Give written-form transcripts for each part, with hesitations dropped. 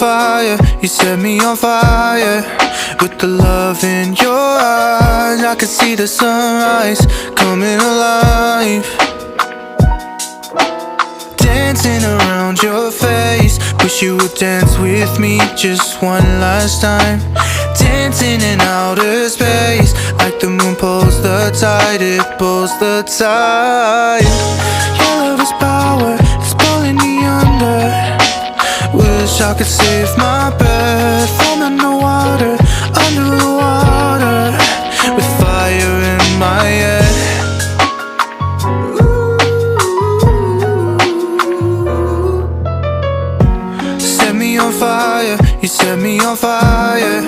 fire, you set me on fire. With the love in your eyes, I can see the sunrise coming alive. Dancing around your face, wish you would dance with me just one last time. Dancing in outer space, like the moon pulls the tide, it pulls the tide. Your love is power, it's pulling me under. Wish I could save my breath from underwater, under the water, with fire in my head. Set me on fire, you set me on fire.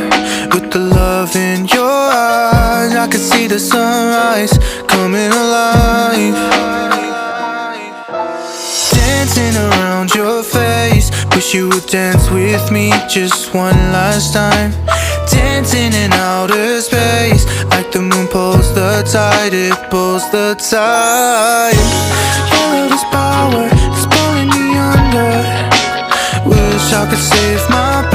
With the love in your eyes, I can see the sunrise coming alive. Dancing around your face, wish you would dance with me just one last time. Dancing in outer space, like the moon pulls the tide, it pulls the tide. Your love is power, it's pulling me under. Wish I could save my